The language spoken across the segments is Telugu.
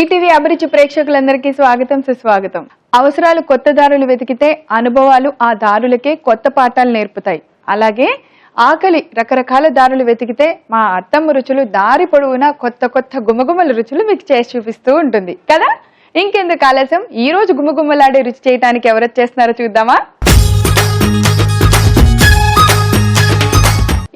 ఈటీవీ అభిరుచి ప్రేక్షకులందరికీ స్వాగతం సుస్వాగతం. అవసరాలు కొత్త దారులు వెతికితే అనుభవాలు ఆ దారులకే కొత్త పాఠాలు నేర్పుతాయి. అలాగే ఆకలి రకరకాల దారులు వెతికితే మా అత్తమ్మ రుచులు దారి పొడవునా కొత్త కొత్త గుమగుమల రుచులు మీకు చేసి చూపిస్తూ ఉంటుంది కదా. ఇంకెందుకు ఆలస్యం, ఈ రోజు గుమగుమలాడే రుచి చేయడానికి ఎవరు వచ్చేస్తున్నారో చూద్దామా.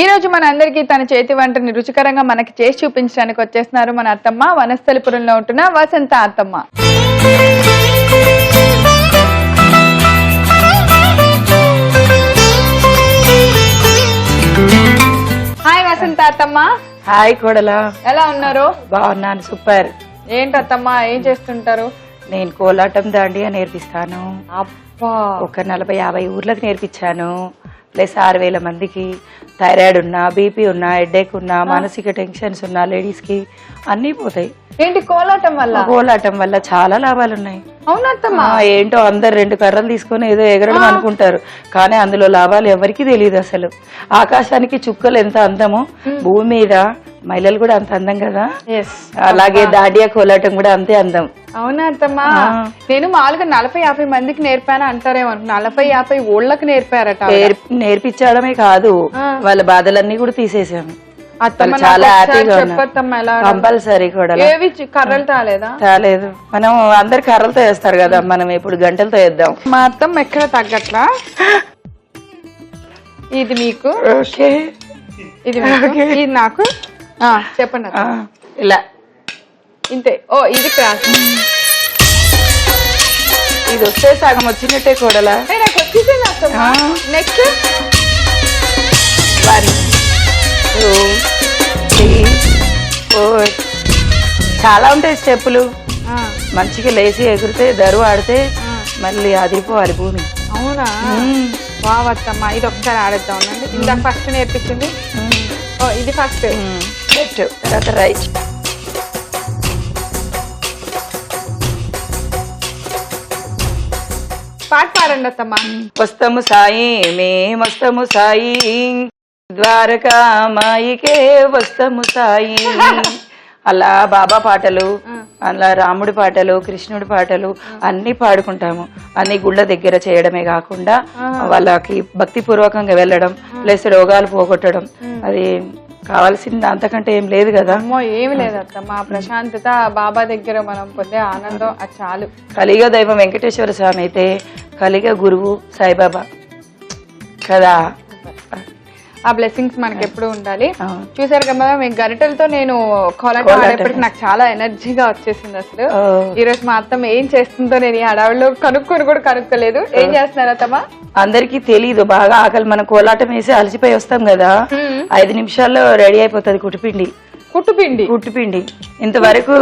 ఈ రోజు మన అందరికీ తన చేతి వంటని రుచికరంగా మనకి చేసి చూపించడానికి వచ్చేస్తున్నారు మన అత్తమ్మ, వనస్థలిపురంలో ఉంటున్న వసంత అత్తమ్మ. హాయ్ వసంత అత్తమ్మ. హాయ్ కోడలా, ఎలా ఉన్నారు? బాగున్నాను, సూపర్. ఏంటి అత్తమ్మ ఏం చేస్తుంటారు? నేను కోలాటం దాండియా నేర్పిస్తాను. అబ్బా, ఒక 40-50 ఊర్లకు నేర్పించాను. ప్లస్ 6000 మందికి. థైరాయిడ్ ఉన్నా, బీపీ ఉన్నా, హెడ్ఏక్ ఉన్నా, మానసిక టెన్షన్స్ ఉన్నా లేడీస్ కి అన్ని పోతాయి. ఏంటి కోలాటం వల్ల? కోలాటం వల్ల చాలా లాభాలు ఉన్నాయి. అవునత్తమ్మా. ఏంటో అందరు 2 కర్రలు తీసుకొని ఏదో ఎగరడం అనుకుంటారు, కానీ అందులో లాభాలు ఎవరికి తెలియదు. అసలు ఆకాశానికి చుక్కలు ఎంత అందమో భూమి మీద మహిళలు కూడా అంత అందం కదా, అలాగే దాండియా కోలాటం కూడా అంతే అందం. అవునా అత్తమ్మా? నేను మామూలుగా 40-50 మందికి నేర్పాను అంటారేమో. 40-50 ఊళ్ళకి నేర్పారట. నేర్పించడమే కాదు, వాళ్ళ బాధలన్నీ కూడా తీసేసాము. చాలా హ్యాపీగా కంపల్సరీ కూడా. కర్రలు తాలేదు, మనం అందరు కర్రలతో వేస్తారు కదా, మనం ఇప్పుడు గంటలతో వేద్దాం. మా అత్తమ్మ ఎక్కడ తగ్గట్లా. ఇది మీకు, ఇది ఇది నాకు. చెప్పండి ఇలా ఇంతే. ఓ ఇది క్రాస్. ఇది వస్తే సగం వచ్చినట్టే కూడలా. నాకు వచ్చేసింది అత్తమ్మ. నెక్స్ట్ 1 2 3 4 చాలా ఉంటాయి స్టెప్పులు. మంచిగా లేచి ఎగురితే దరువు ఆడితే మళ్ళీ అదిరిపోవాలి భూమి. అవునా? వావత్తమ్మా, ఇది ఒకసారి ఆడేద్దాం ఉండండి. ఇందాక ఫస్ట్ నేర్పించింది. ఓ ఇది ఫస్ట్, లెఫ్ట్, తర్వాత రైట్. పాట పాడండి అత్తమ్మా. వస్తము సాయి మేమొస్తము సాయి, ద్వారకా మాయికే వస్తము సాయి. అలా బాబా పాటలు, అలా రాముడి పాటలు, కృష్ణుడి పాటలు అన్ని పాడుకుంటాము. అన్ని గుళ్ళ దగ్గర చేయడమే కాకుండా వాళ్ళకి భక్తి పూర్వకంగా వెళ్ళడం, ప్లస్ రోగాలు పోగొట్టడం. అది కావాల్సింది అంతకంటే ఏం లేదు కదా. ఏమి లేదు అత్తమ్మా, ప్రశాంతత బాబా దగ్గర మనం పొందే ఆనందం అది చాలు. కలిగ దైవం వెంకటేశ్వర స్వామి అయితే కలిగ గురువు సాయిబాబా కదా. ఆ బ్లెస్సింగ్స్ మనకి ఎప్పుడు ఉండాలి. చూసారు కదా మీ గరిటెలతో నేను కోలాటం ఆడేప్పటికి నాకు చాలా ఎనర్జీగా వచ్చేసింది. అసలు ఈ రోజు మా అత్తమ్మ ఏం చేస్తుందో నేను ఈ హడావిడిలో కనుక్కొని కూడా కనుక్కోలేదు. ఏం చేస్తున్నారు అత్తమ్మ? అందరికి తెలీదు, బాగా ఆకలి. మనం కోలాటం వేసి అలసిపోయి వస్తాం కదా, 5 నిమిషాల్లో రెడీ అయిపోతుంది కుట్టుపిండి. కుట్టుపిండి ఇంతవరకు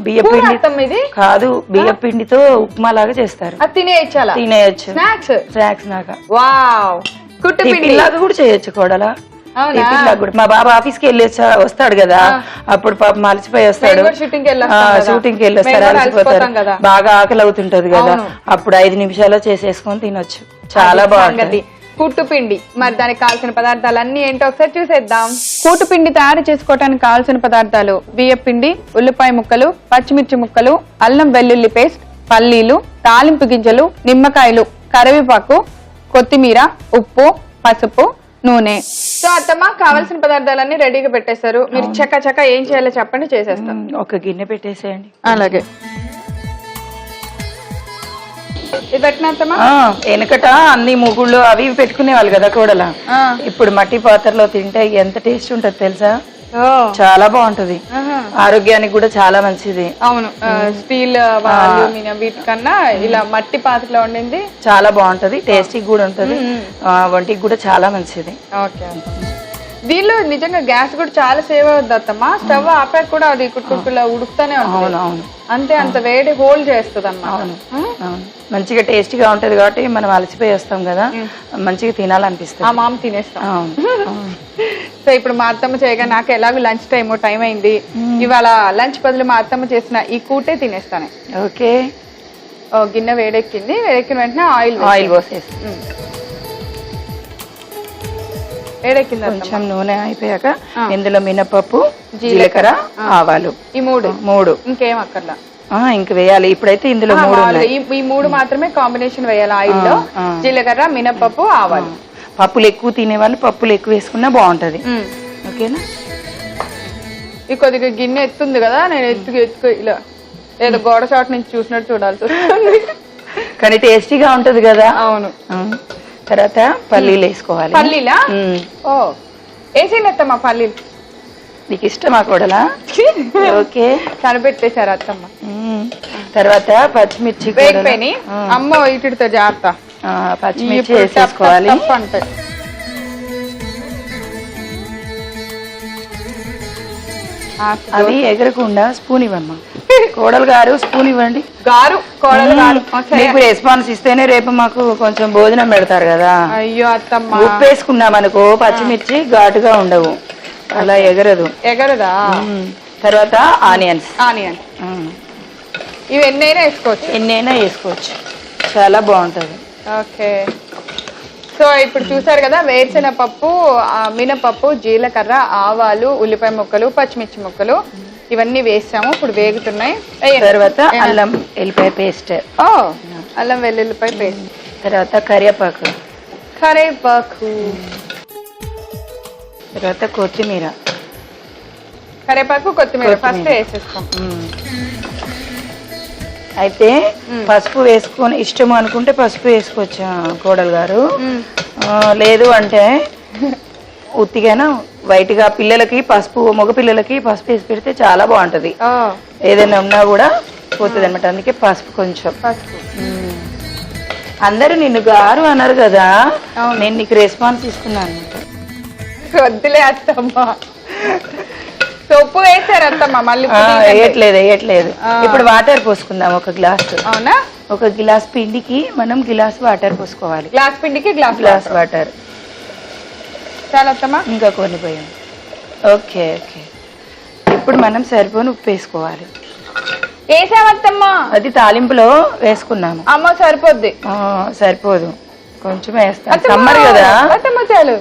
బియ్య పిండి కాదు, బియ్య పిండితో ఉప్మా లాగా చేస్తారు. తినేయచ్చు. స్నాక్స్ లాగా. వావ్, టిఫిన్ లాగా కూడా చేయొచ్చు కోడలా. మా బాబా ఆఫీస్కి వెళ్ళి వస్తాడు కదా, అప్పుడు పాపం అలసిపోయి వస్తాడు, షూటింగ్ కి వెళ్ళి వస్తారు, అలసిపోతారు, బాగా ఆకలి అవుతుంటది కదా, అప్పుడు 5 నిమిషాల్లో చేసేసుకొని తినొచ్చు. చాలా బాగుంటది కూటుపిండి. మరి దానికి కావాల్సిన పదార్థాలు అన్ని ఏంటో ఒకసారి చూసేద్దాం. కూటుపిండి తయారు చేసుకోవడానికి కావాల్సిన పదార్థాలు: బియ్య పిండి, ఉల్లిపాయ ముక్కలు, పచ్చిమిర్చి ముక్కలు, అల్లం వెల్లుల్లి పేస్ట్, పల్లీలు, తాలింపు గింజలు, నిమ్మకాయలు, కరివేపాకు, కొత్తిమీర, ఉప్పు, పసుపు, నూనె. సో అత్తమ్మ కావాల్సిన పదార్థాలన్నీ రెడీగా పెట్టేశారు. మీరు చక్క ఏం చేయాలో చెప్పండి, చేసేస్తాం. ఒక గిన్నె పెట్టేసేయండి. అలాగే. ఇది పెట్టిన అత్తమ్మ. వెనకట అన్ని ముగుళ్ళు అవి పెట్టుకునే వాళ్ళు కదా కోడలా, ఇప్పుడు మట్టి పాత్రలో తింటే ఎంత టేస్ట్ ఉంటది తెలుసా? చాలా బాగుంటది, ఆరోగ్యానికి కూడా చాలా మంచిది. అవును, స్టీల్ అల్యూమినియం వీటికన్నా ఇలా మట్టి పాత్రలో వండింది చాలా బాగుంటది, టేస్టీ కూడా ఉంటది, వంటికి కూడా చాలా మంచిది. ఓకే. దీనిలో నిజంగా గ్యాస్ కూడా చాలా సేవ్ అవుతుంది అత్తమ్మా. స్టవ్ ఆపాక కూడా అది కుట్టుకులా ఉడుకుతానే ఉంటుంది. అవును, అంతే, అంత వేడి హోల్డ్ చేస్తుంది అన్నమాట. మంచిగా టేస్టీగా ఉంటది కాబట్టి మనం అలసిపోయి వస్తాం కదా, మంచిగా తినాలనిపిస్తుంది. ఆ మామ తినేస్తాం. సో ఇప్పుడు మా అత్తమ్మ చేయగా నాకు ఎలాగో లంచ్ టైం అయింది. ఇవాళ లంచ్ బదులు మా అత్తమ్మ చేసిన ఈ కూటే తినేస్తాను. ఓకే. గిన్నె వేడెక్కింది, వేడెక్కిన వెంటనే ఆయిల్ పోసేసి ఏడెక్కింది కొంచెం నూనె అయిపోయాక ఇందులో మినపప్పు, జీలకర్ర, ఆవాలు ఈ మూడు ఇంకేం అక్కర్లా. ఇంక వేయాలి. ఇప్పుడైతే ఇందులో ఈ మూడు మాత్రమే కాంబినేషన్ వేయాలి ఆయిల్ లో. జీలకర్ర, మినపప్పు, ఆవాలు. పప్పులు ఎక్కువ తినే వాళ్ళు పప్పులు ఎక్కువ వేసుకున్నా బాగుంటది. ఓకేనా? ఈ కొద్దిగా గిన్నె ఎత్తుంది కదా, నేను ఎత్తుకు ఇలా ఏదో గోడ చాటు నుంచి చూసినట్టు చూడాల్సి వస్తుంది, కానీ టేస్టీగా ఉంటది కదా. అవును. తర్వాత పల్లీలు వేసుకోవాలి. పల్లీలా? ఓ వేసేయండి అత్తమ్మ పల్లీలు. నీకు ఇష్టమా కూడలా? ఓకే, కనిపెట్టేశారు అత్తమ్మ. తర్వాత పచ్చిమిర్చి వేగిపోయినాయి. అమ్మ ఇటుతో జాగ్రత్త. పచ్చిమిర్చి వేసేసుకోవాలి. అవి ఎగరకుండా స్పూన్ ఇవ్వమ్మా. కోడలు గారు స్పూన్ ఇవ్వండి. మీకు రెస్పాన్స్ ఇస్తేనే రేపు మాకు కొంచెం భోజనం పెడతారు కదా. అయ్యో అత్తమ్మ, ఉప్పు వేసుకున్నాం అనుకో పచ్చిమిర్చి ఘాటుగా ఉండవు, అలా ఎగరదా. తర్వాత ఆనియన్స్. ఇవి ఎన్నైనా వేసుకోవచ్చు, చాలా బాగుంటది. ఓకే. సో ఇప్పుడు చూసారు కదా, వేరుశెనగ పప్పు, మినపప్పు, జీలకర్ర, ఆవాలు, ఉల్లిపాయ ముక్కలు, పచ్చిమిర్చి ముక్కలు ఇవన్నీ వేసాము. ఇప్పుడు వేగుతున్నాయి. తర్వాత అల్లం వెల్లిపాయ పేస్ట్. అల్లం వెల్లుల్లిపాయ పేస్ట్. తర్వాత కరివేపాకు. తర్వాత కొత్తిమీర. కరివేపాకు, కొత్తిమీర ఫస్ట్ వేసేస్తాం. అయితే పసుపు వేసుకొని ఇష్టం అనుకుంటే పసుపు వేసుకోవచ్చు కోడలు గారు, లేదు అంటే ఉత్తిగానే వైట్ గా పిల్లలకి పసుపు, మగ పిల్లలకి పసుపు వేసి పెడితే చాలా బాగుంటది. ఏదైనా ఉన్నా కూడా పోతుంది అనమాట, అందుకే పసుపు కొంచెం. అందరూ నిన్ను గారు అన్నారు కదా, నేను నీకు రెస్పాన్స్ ఇస్తున్నాను. వద్దులే అత్తమ్మా, ఉప్పు వేసారు అత్తమ్మ. మళ్ళీ వేయట్లేదు. ఇప్పుడు వాటర్ పోసుకుందాం. ఒక గ్లాస్. అవునా? ఒక గ్లాస్ పిండికి మనం గ్లాస్ వాటర్ పోసుకోవాలి. గ్లాస్ పిండికి గ్లాస్ వాటర్. చాలా అత్తమ్మ. ఇంకా కొన్ని పోయాం. ఓకే. ఇప్పుడు మనం సరిపోని ఉప్పు వేసుకోవాలి. వేసామత్తమ్మ. అది తాలింపులో వేసుకున్నాము. అమ్మ సరిపోదు, కొంచెం వేస్తాం. సమ్మర్ కదా అత్తమ్మ. చాలు.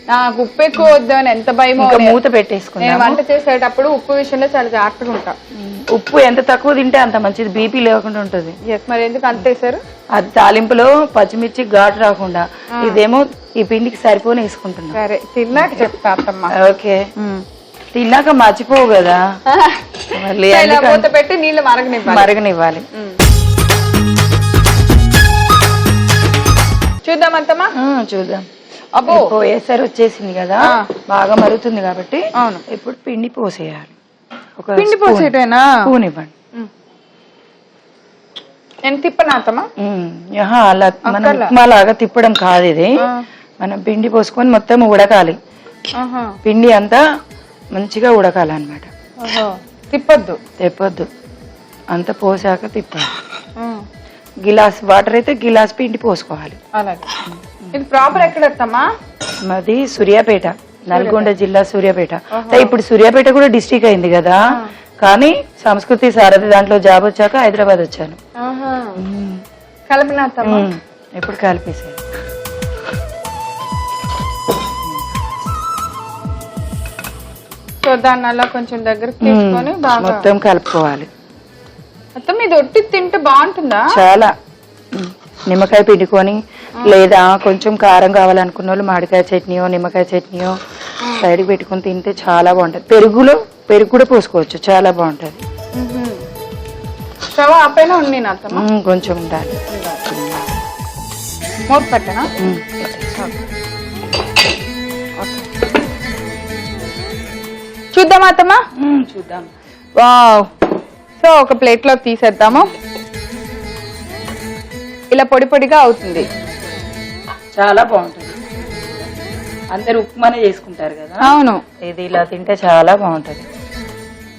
నాకు ఉప్పు ఎక్కువ వద్దామని ఎంత భయం. మూత పెట్టేసుకున్నా. నేను వంట చేసేటప్పుడు ఉప్పు విషయంలో చాలా జాగ్రత్తగా ఉంటా. ఉప్పు ఎంత తక్కువ తింటే అంత మంచిది, బీపీ లేకుండా ఉంటది. మరి ఎందుకు అంత వేసారు? అది తాలింపులో పచ్చిమిర్చి ఘాటు రాకుండా, ఇదేమో ఈ పిండికి సరిపోని వేసుకుంటున్నా. సరే, తిన్నాక చెప్తా అత్తమ్మ. ఓకే, తిన్నాక మర్చిపోవు కదా. మూత పెట్టి నీళ్ళు మరగనివ్వాలి. చూద్దాం అత్తమ్మ. చూద్దాం. వేసారు వచ్చేసింది కదా, బాగా మరుగుతుంది కాబట్టి ఇప్పుడు పిండి పోసేయాలి. పిండి పోసేటేనా? స్పూన్ ఇవ్వండి. నేను తిప్పనాతమా? అలా మనం ఉప్మా లాగా తిప్పడం కాదు ఇది. మనం పిండి పోసుకొని మొత్తం ఉడకాలి. పిండి అంతా మంచిగా ఉడకాలన్నమాట. తిప్పొద్దు, అంత పోసాక తిప్పాలి. గిలాస్ వాటర్ అయితే గిలాస్ పిండి పోసుకోవాలి. ఇది ప్రాపర్ ఎక్కడమ్మా? మాది సూర్యాపేట, నల్గొండ జిల్లా సూర్యాపేట. ఇప్పుడు సూర్యాపేట కూడా డిస్ట్రిక్ట్ అయింది కదా, కానీ సంస్కృతి సారథి దాంట్లో జాబ్ వచ్చాక హైదరాబాద్ వచ్చాను. కలిపిన ఇప్పుడు కలిపేసాను. సో దాన్ని అలా కొంచెం దగ్గరకు తీసుకొని మొత్తం కలుపుకోవాలి. మొత్తం ఇది ఒట్టి తింటే బాగుంటుందా? చాలా. నిమ్మకాయ పిండుకొని, లేదా కొంచెం కారం కావాలనుకున్న వాళ్ళు మామిడికాయ చట్నీయో నిమ్మకాయ చట్నీయో సైడ్కి పెట్టుకొని తింటే చాలా బాగుంటది. పెరుగు కూడా పోసుకోవచ్చు, చాలా బాగుంటది. కొంచెం ఉండాలి. మూత పెట్టనా? చూద్దామా అత్తమ్మా? చూద్దాం. సో ఒక ప్లేట్ లో తీసేద్దాము. ఇలా పొడి పొడిగా అవుతుంది, చాలా బాగుంటుంది. అందరు ఉప్మానే చేసుకుంటారు కదా. అవును, ఇది ఇలా తింటే చాలా బాగుంటది.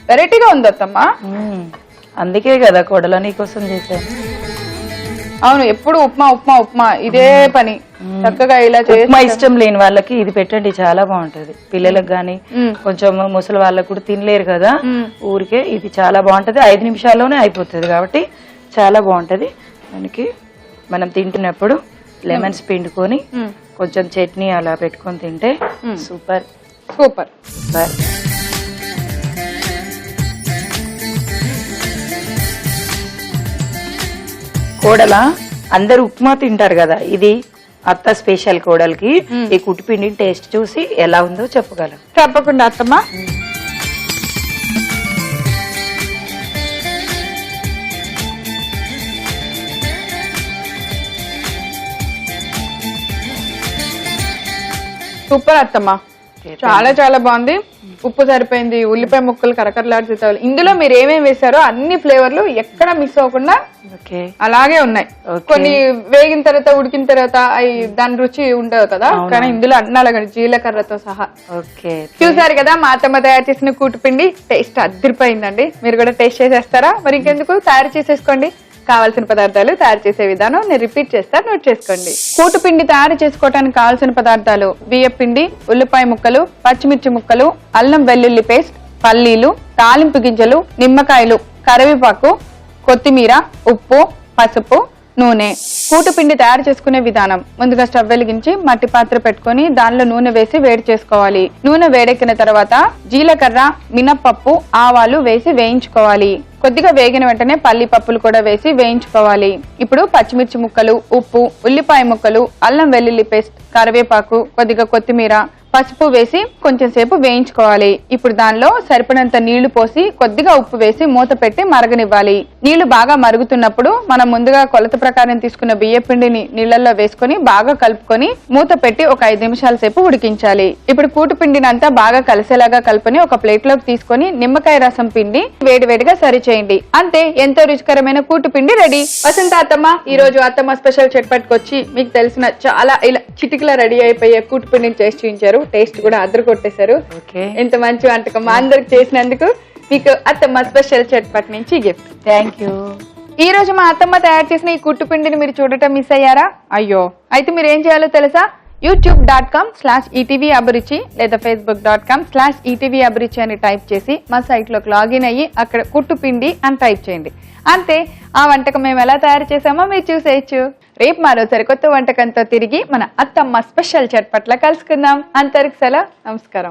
వెరైటీగా ఉంది అత్తమ్మా. అందుకే కదా కోడల నీకోసం చేశాను. అవును, ఎప్పుడు ఉప్మా ఉప్మా ఉప్మా ఇదే పని. చక్కగా ఇలా ఉప్మా ఇష్టం లేని వాళ్ళకి ఇది పెట్టండి, చాలా బాగుంటది. పిల్లలకు గాని కొంచెం ముసలి వాళ్ళకు కూడా తినలేరు కదా, ఊరికే ఇది చాలా బాగుంటది. 5 నిమిషాల్లోనే అయిపోతుంది కాబట్టి చాలా బాగుంటది. మనకి మనం తింటున్నప్పుడు లెమన్స్ పిండుకొని కొంచెం చట్నీ అలా పెట్టుకొని తింటే సూపర్ సూపర్. సూపర్. కోడల అందరు ఉప్మా తింటారు కదా, ఇది అత్త స్పెషల్ కోడలికి ఈ కుట్టిపిండి టేస్ట్ చూసి ఎలా ఉందో చెప్పగలరు. తప్పకుండా అత్తమ్మ. సూపర్ అత్తమ్మ, చాలా చాలా బాగుంది. ఉప్పు సరిపోయింది, ఉల్లిపాయ ముక్కలు కరకరలాడుతాయి. ఇందులో మీరు ఏమేమి వేసారో అన్ని ఫ్లేవర్లు ఎక్కడ మిస్ అవ్వకుండా అలాగే ఉన్నాయి. కొన్ని వేగిన తర్వాత ఉడికిన తర్వాత అవి దాని రుచి ఉండవు కదా, కానీ ఇందులో అన్ని అలాగే జీలకర్రతో సహా. చూసారు కదా మా అత్తమ్మ తయారు చేసిన కూటుపిండి, టేస్ట్ అదిరిపోయిందండి. మీరు కూడా టేస్ట్ చేసేస్తారా? మరి ఇంకెందుకు, తయారు చేసేసుకోండి. కావాల్సిన పదార్థాలు, తయారు చేసే విధానం నేను రిపీట్ చేస్తా, నోట్ చేసుకోండి. కూటుపిండి తయారు చేసుకోవడానికి కావాల్సిన పదార్థాలు: బియ్యం పిండి, ఉల్లిపాయ ముక్కలు, పచ్చిమిర్చి ముక్కలు, అల్లం వెల్లుల్లి పేస్ట్, పల్లీలు, తాలింపు గింజలు, నిమ్మకాయలు, కరివేపాకు, కొత్తిమీర, ఉప్పు, పసుపు, నూనె. కూటుపిండి తయారు చేసుకునే విధానం: ముందుగా స్టవ్ వెలిగించి మట్టి పాత్ర పెట్టుకుని దానిలో నూనె వేసి వేడి చేసుకోవాలి. నూనె వేడెక్కిన తర్వాత జీలకర్ర, మినప్పప్పు, ఆవాలు వేసి వేయించుకోవాలి. కొద్దిగా వేగిన వెంటనే పల్లి పప్పులు కూడా వేసి వేయించుకోవాలి. ఇప్పుడు పచ్చిమిర్చి ముక్కలు, ఉప్పు, ఉల్లిపాయ ముక్కలు, అల్లం వెల్లుల్లి పేస్ట్, కరివేపాకు, కొద్దిగా కొత్తిమీర, పసుపు వేసి కొంచెం సేపు వేయించుకోవాలి. ఇప్పుడు దానిలో సరిపడినంత నీళ్లు పోసి కొద్దిగా ఉప్పు వేసి మూత పెట్టి మరగనివ్వాలి. నీళ్లు బాగా మరుగుతున్నప్పుడు మనం ముందుగా కొలత ప్రకారం తీసుకున్న బియ్య పిండిని నీళ్లలో వేసుకొని బాగా కలుపుకొని మూత పెట్టి ఒక 5 నిమిషాల సేపు ఉడికించాలి. ఇప్పుడు కూటు పిండిని అంతా బాగా కలిసేలాగా కలుపుని ఒక ప్లేట్ లోకి తీసుకొని నిమ్మకాయ రసం పిండి వేడివేడిగా సరి చేయండి. అంతే, ఎంతో రుచికరమైన కూటు పిండి రెడీ. వసంత అత్తమ్మ ఈ రోజు అత్తమ్మ స్పెషల్ చట్పట్టుకొచ్చి మీకు తెలిసిన చాలా ఇలా చిటికలా రెడీ అయిపోయే కూటు పిండిని చేసి చూపించారు. టేస్ట్ కూడా అద్దరు కొట్టేశారు. ఎంత మంచి వంటకం మా అందరికి చేసినందుకు మీకు అత్తమ్మ స్పెషల్ చట్పట్ నుంచి గిఫ్ట్. Thank you. ఈ రోజు మా అత్తమ్మ తయారు చేసిన ఈ కుట్టు పిండిని మీరు చూడటం మిస్ అయ్యారా? అయ్యో, అయితే మీరు ఏం చేయాలో తెలుసా? youtube.com/ETV అభిరుచి లేదా facebook.com/ETV అభిరుచి అని టైప్ చేసి మా సైట్ లోకి లాగిన్ అయ్యి అక్కడ కుట్టు పిండి అని టైప్ చేయండి. అంతే, ఆ వంటకం మేము ఎలా తయారు చేసామో మీరు చూసేయచ్చు. రేపు మరో సరికొత్త వంటకంతో తిరిగి మన అత్తమ్మ స్పెషల్ చట్పట్ల కలుసుకుందాం. అంతరికి సెలవు, నమస్కారం.